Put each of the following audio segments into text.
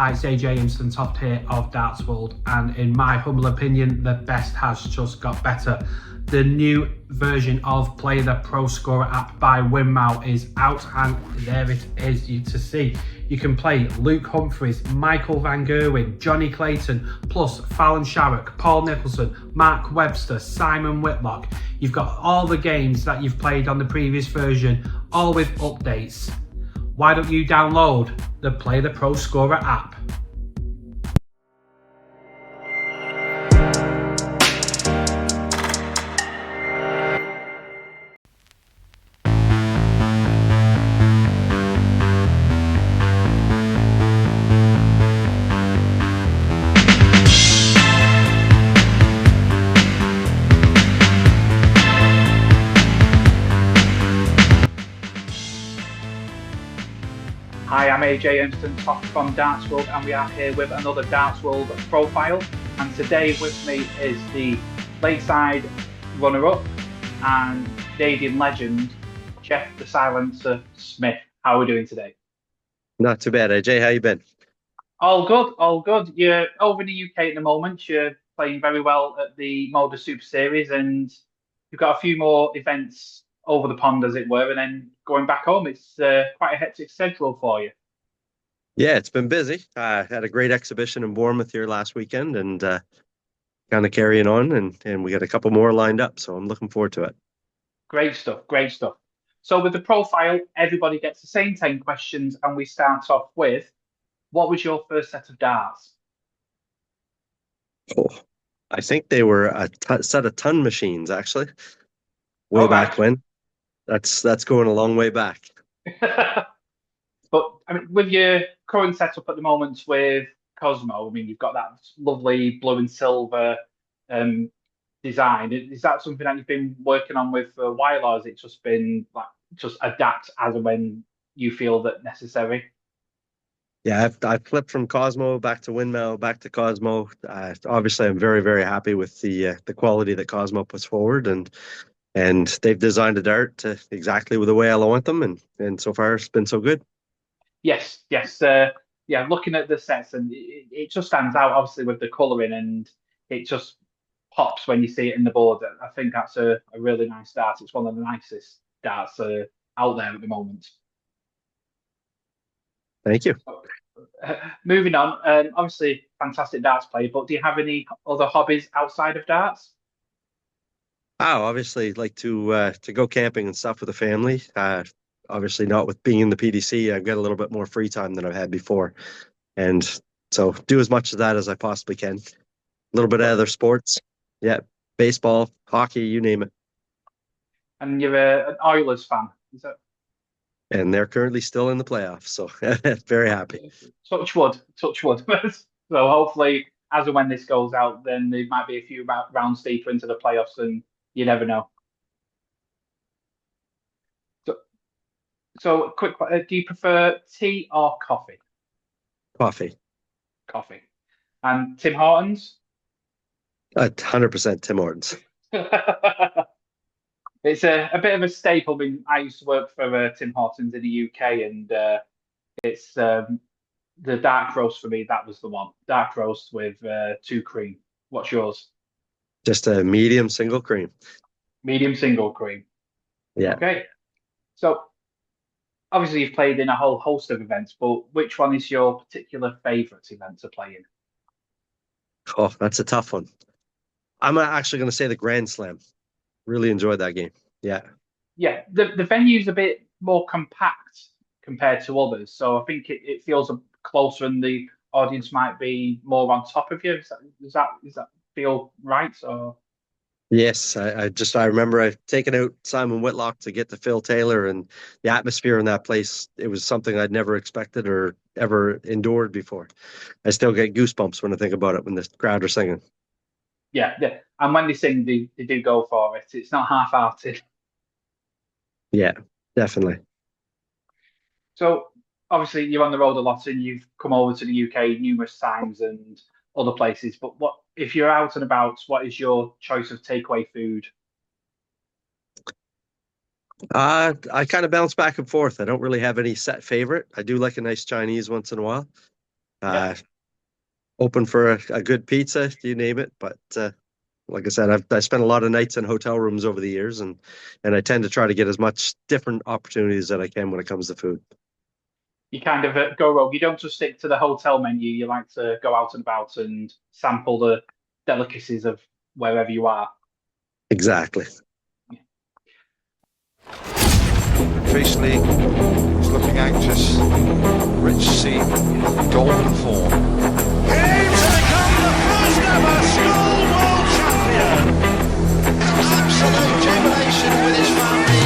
Hi, it's AJ Urmston-Toft here of Darts World, and in my humble opinion, the best has just got better. The new version of Play the Pro Scorer app by Winmau is out, and there it is to see. You can play Luke Humphries, Michael Van Gerwen, Johnny Clayton, plus Fallon Sherrock, Paul Nicholson, Mark Webster, Simon Whitlock. You've got all the games that you've played on the previous version, all with updates. Why don't you download the Play the Pro Scorer app? Hi, I'm AJ Urmston-Toft from Darts World, and we are here with another Darts World profile. And today with me is the Lakeside runner-up and Canadian legend, Jeff the Silencer Smith. How are we doing today? Not too bad, AJ. How you been? All good, all good. You're over in the UK at the moment. You're playing very well at the MODUS Super Series, and you've got a few more events over the pond, as it were, and then going back home. It's quite a hectic schedule for you. Yeah, it's been busy. Had a great exhibition in Bournemouth here last weekend, and kind of carrying on, and we got a couple more lined up. So I'm looking forward to it. Great stuff, great stuff. So with the profile, everybody gets the same 10 questions, and we start off with, what was your first set of darts? Oh, I think they were a set of ton machines, actually, way All back right. when. That's going a long way back. But I mean, with your current setup at the moment with Cosmo, I mean, you've got that lovely blue and silver um, design. Is that something that you've been working on with for a while, or has it just been like just adapt as and when you feel that necessary? Yeah, I've flipped from Cosmo back to Winmau, back to Cosmo. Obviously, I'm very, very happy with the quality that Cosmo puts forward, and they've designed a dart to exactly the way I want them, and so far it's been so good. Yes, yes, yeah. Looking at the sets, and it just stands out, obviously, with the colouring, and it just pops when you see it in the board. I think that's a really nice dart. It's one of the nicest darts out there at the moment. Thank you. Moving on, obviously, fantastic darts player, but do you have any other hobbies outside of darts? Oh, obviously, like to go camping and stuff with the family. Obviously, not with being in the PDC. I've got a little bit more free time than I've had before, and so do as much of that as I possibly can. A little bit of other sports, yeah, baseball, hockey, you name it. And you're an Oilers fan, is that? And they're currently still in the playoffs, so very happy. Touch wood, touch wood. So hopefully, as and when this goes out, then there might be a few rounds deeper into the playoffs, and you never know. So, so quick, do you prefer tea or coffee? Coffee, Coffee. And Tim Hortons? 100% Tim Hortons. It's a bit of a staple. I mean, I used to work for Tim Hortons in the UK, and it's the dark roast for me. That was the one. Dark roast with two cream. What's yours? Just a medium single cream. Medium single cream. Yeah. Okay. So obviously you've played in a whole host of events, but which one is your particular favourite event to play in? Oh, that's a tough one. I'm actually going to say the Grand Slam. Really enjoyed that game. Yeah. Yeah, the venue's a bit more compact compared to others, so I think it feels closer, and the audience might be more on top of you. Does that feel right? Or Yes, I remember I've taken out Simon Whitlock to get to Phil Taylor, and the atmosphere in that place, it was something I'd never expected or ever endured before. I still get goosebumps when I think about it when the crowd are singing. yeah, yeah. And when they sing, they do go for it. It's not half-hearted. Yeah, definitely. So obviously you're on the road a lot, and you've come over to the UK numerous times and other places. But what if you're out and about? What is your choice of takeaway food? I kind of bounce back and forth. I don't really have any set favorite. I do like a nice Chinese once in a while. Yep. Open for a good pizza, you name it. But like I said, I spent a lot of nights in hotel rooms over the years, and I tend to try to get as much different opportunities that I can when it comes to food. You kind of go rogue. You don't just stick to the hotel menu. You like to go out and about and sample the delicacies of wherever you are. Exactly. Priestley is looking anxious. Rich C, golden form. Came to become the first ever school world champion. Absolute jubilation with his family.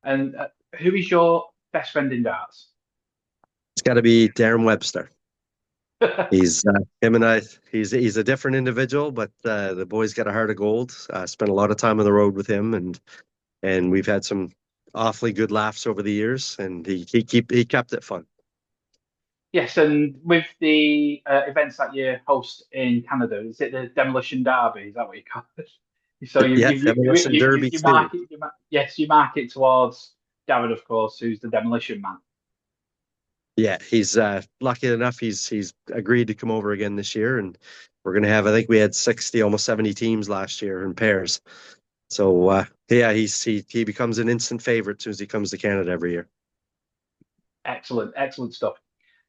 And who is your best friend in darts? It's got to be Darren Webster. He's him and I. He's a different individual, but the boy's got a heart of gold. Spent a lot of time on the road with him, and we've had some awfully good laughs over the years. And he kept it fun. Yes, and with the events that you host in Canada, is it the Demolition Derby? Is that what you call it? So Yeah, Demolition Derby you too. mark it, yes, you mark it towards Darren, of course, who's the demolition man. Yeah, he's lucky enough. He's agreed to come over again this year, and we're gonna have. I think we had 60, almost 70 teams last year in pairs. So yeah, he becomes an instant favorite as soon as he comes to Canada every year. Excellent, excellent stuff.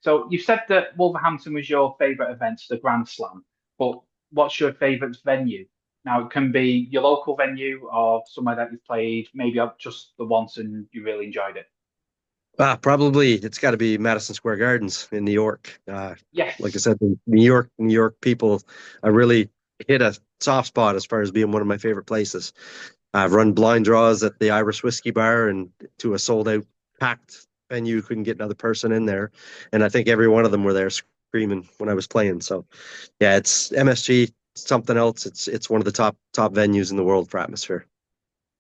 So you said that Wolverhampton was your favourite event, the Grand Slam, but what's your favourite venue? Now it can be your local venue or somewhere that you've played, maybe just the once and you really enjoyed it. Probably it's got to be Madison Square Gardens in New York. Like I Yes. said, the New York people, I really hit a soft spot as far as being one of my favorite places. I've run blind draws at the Irish Whiskey Bar and to a sold out packed venue, couldn't get another person in there, and I think every one of them were there screaming when I was playing. So, yeah, it's MSG, something else. It's one of the top venues in the world for atmosphere.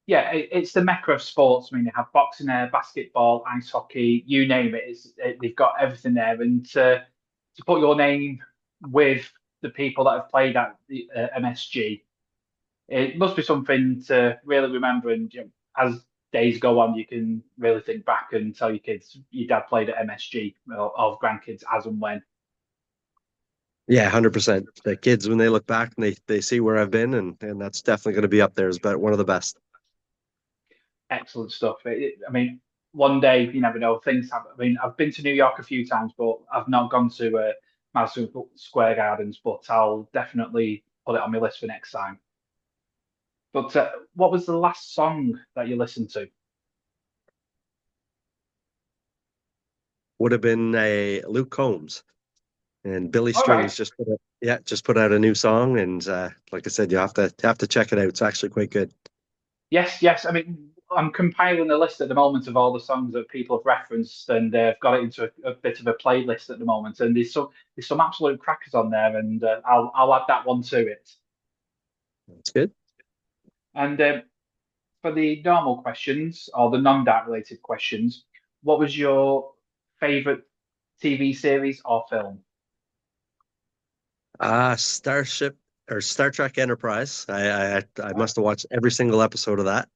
Yeah, it's the mecca of sports. I mean, they have boxing there, basketball, ice hockey, you name it. They've got everything there, and to put your name with the people that have played at the MSG, it must be something to really remember. And as days go on, you can really think back and tell your kids your dad played at MSG or grandkids as and when. Yeah, 100%. The kids, when they look back and they see where I've been, and that's definitely going to be up there as about one of the best. Excellent stuff. I mean, one day you never know. Things happen. I mean, I've been to New York a few times, but I've not gone to Madison Square Gardens. But I'll definitely put it on my list for next time. But what was the last song that you listened to? Would have been a Luke Combs and Billy All right. Strings just put out a new song, and like I said, you have to check it out. It's actually quite good. Yes, yes. I mean, I'm compiling a list at the moment of all the songs that people have referenced, and I've got it into a bit of a playlist at the moment. And there's some absolute crackers on there, and I'll add that one to it. It's good. And for the normal questions or the non-dart related questions, what was your favorite TV series or film? Starship or Star Trek Enterprise. I must have watched every single episode of that.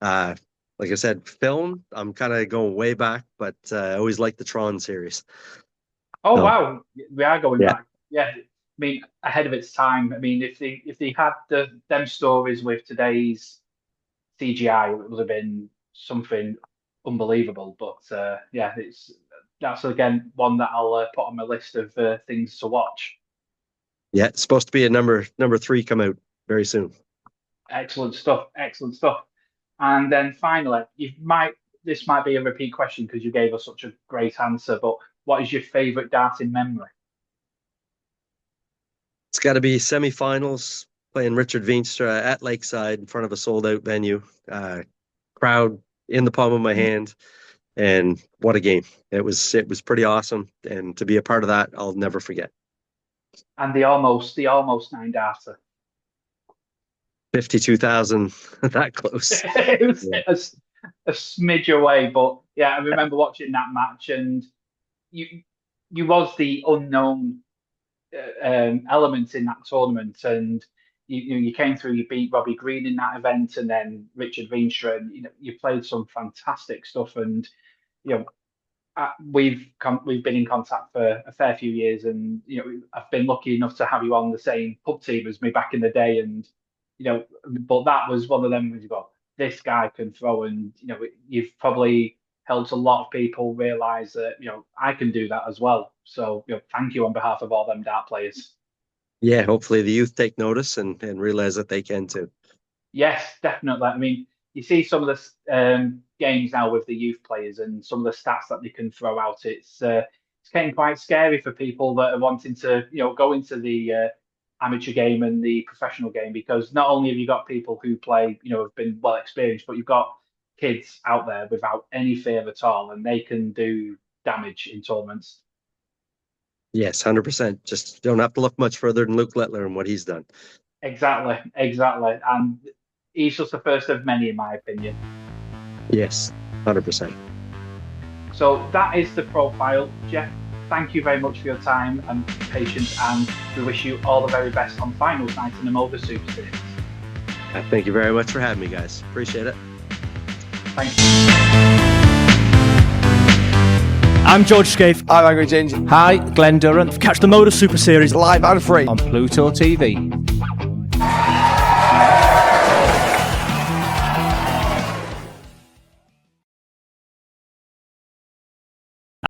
Uh, like I said, film. I'm kind of going way back, but I always liked the Tron series. Oh So wow, we are going yeah, back. Yeah, I mean ahead of its time. I mean, if they had them stories with today's CGI, it would have been something unbelievable. But yeah, that's again one that I'll put on my list of things to watch. yeah. It's supposed to be a number three come out very soon. Excellent stuff. Excellent stuff. And then finally, this might be a repeat question because you gave us such a great answer, but what is your favourite darting memory? It's got to be semifinals playing Richard Veenstra at Lakeside in front of a sold out venue. Crowd in the palm of my hand, and what a game! It was pretty awesome, and to be a part of that, I'll never forget. And the almost 9-darter. 52,000, that close. It was a smidge away, but yeah, I remember watching that match, and you was the unknown element in that tournament, and you came through. You beat Robbie Green in that event, and then Richard Veenstra, and you played some fantastic stuff, and we've been in contact for a fair few years, and I've been lucky enough to have you on the same pub team as me back in the day, and but that was one of them where you go, this guy can throw, and you've probably helped a lot of people realize that I can do that as well. So thank you on behalf of all them dart players. Yeah, hopefully the youth take notice and realize that they can too. Yes, definitely. I mean, you see some of the games now with the youth players and some of the stats that they can throw out. It's getting quite scary for people that are wanting to go into the amateur game and the professional game, because not only have you got people who play have been well experienced, but you've got kids out there without any fear at all, and they can do damage in tournaments. Yes, 100%. Just don't have to look much further than Luke Littler and what he's done. Exactly, and he's just the first of many, in my opinion. Yes, 100%. So that is the profile. Jeff, thank you very much for your time and patience, and we wish you all the very best on finals night in the MODUS Super Series. Thank you very much for having me, guys. Appreciate it. Thank you. I'm George Scaife. I'm Angry Ginger. Hi, Glenn Durant. Catch the MODUS Super Series Live and free on Pluto TV.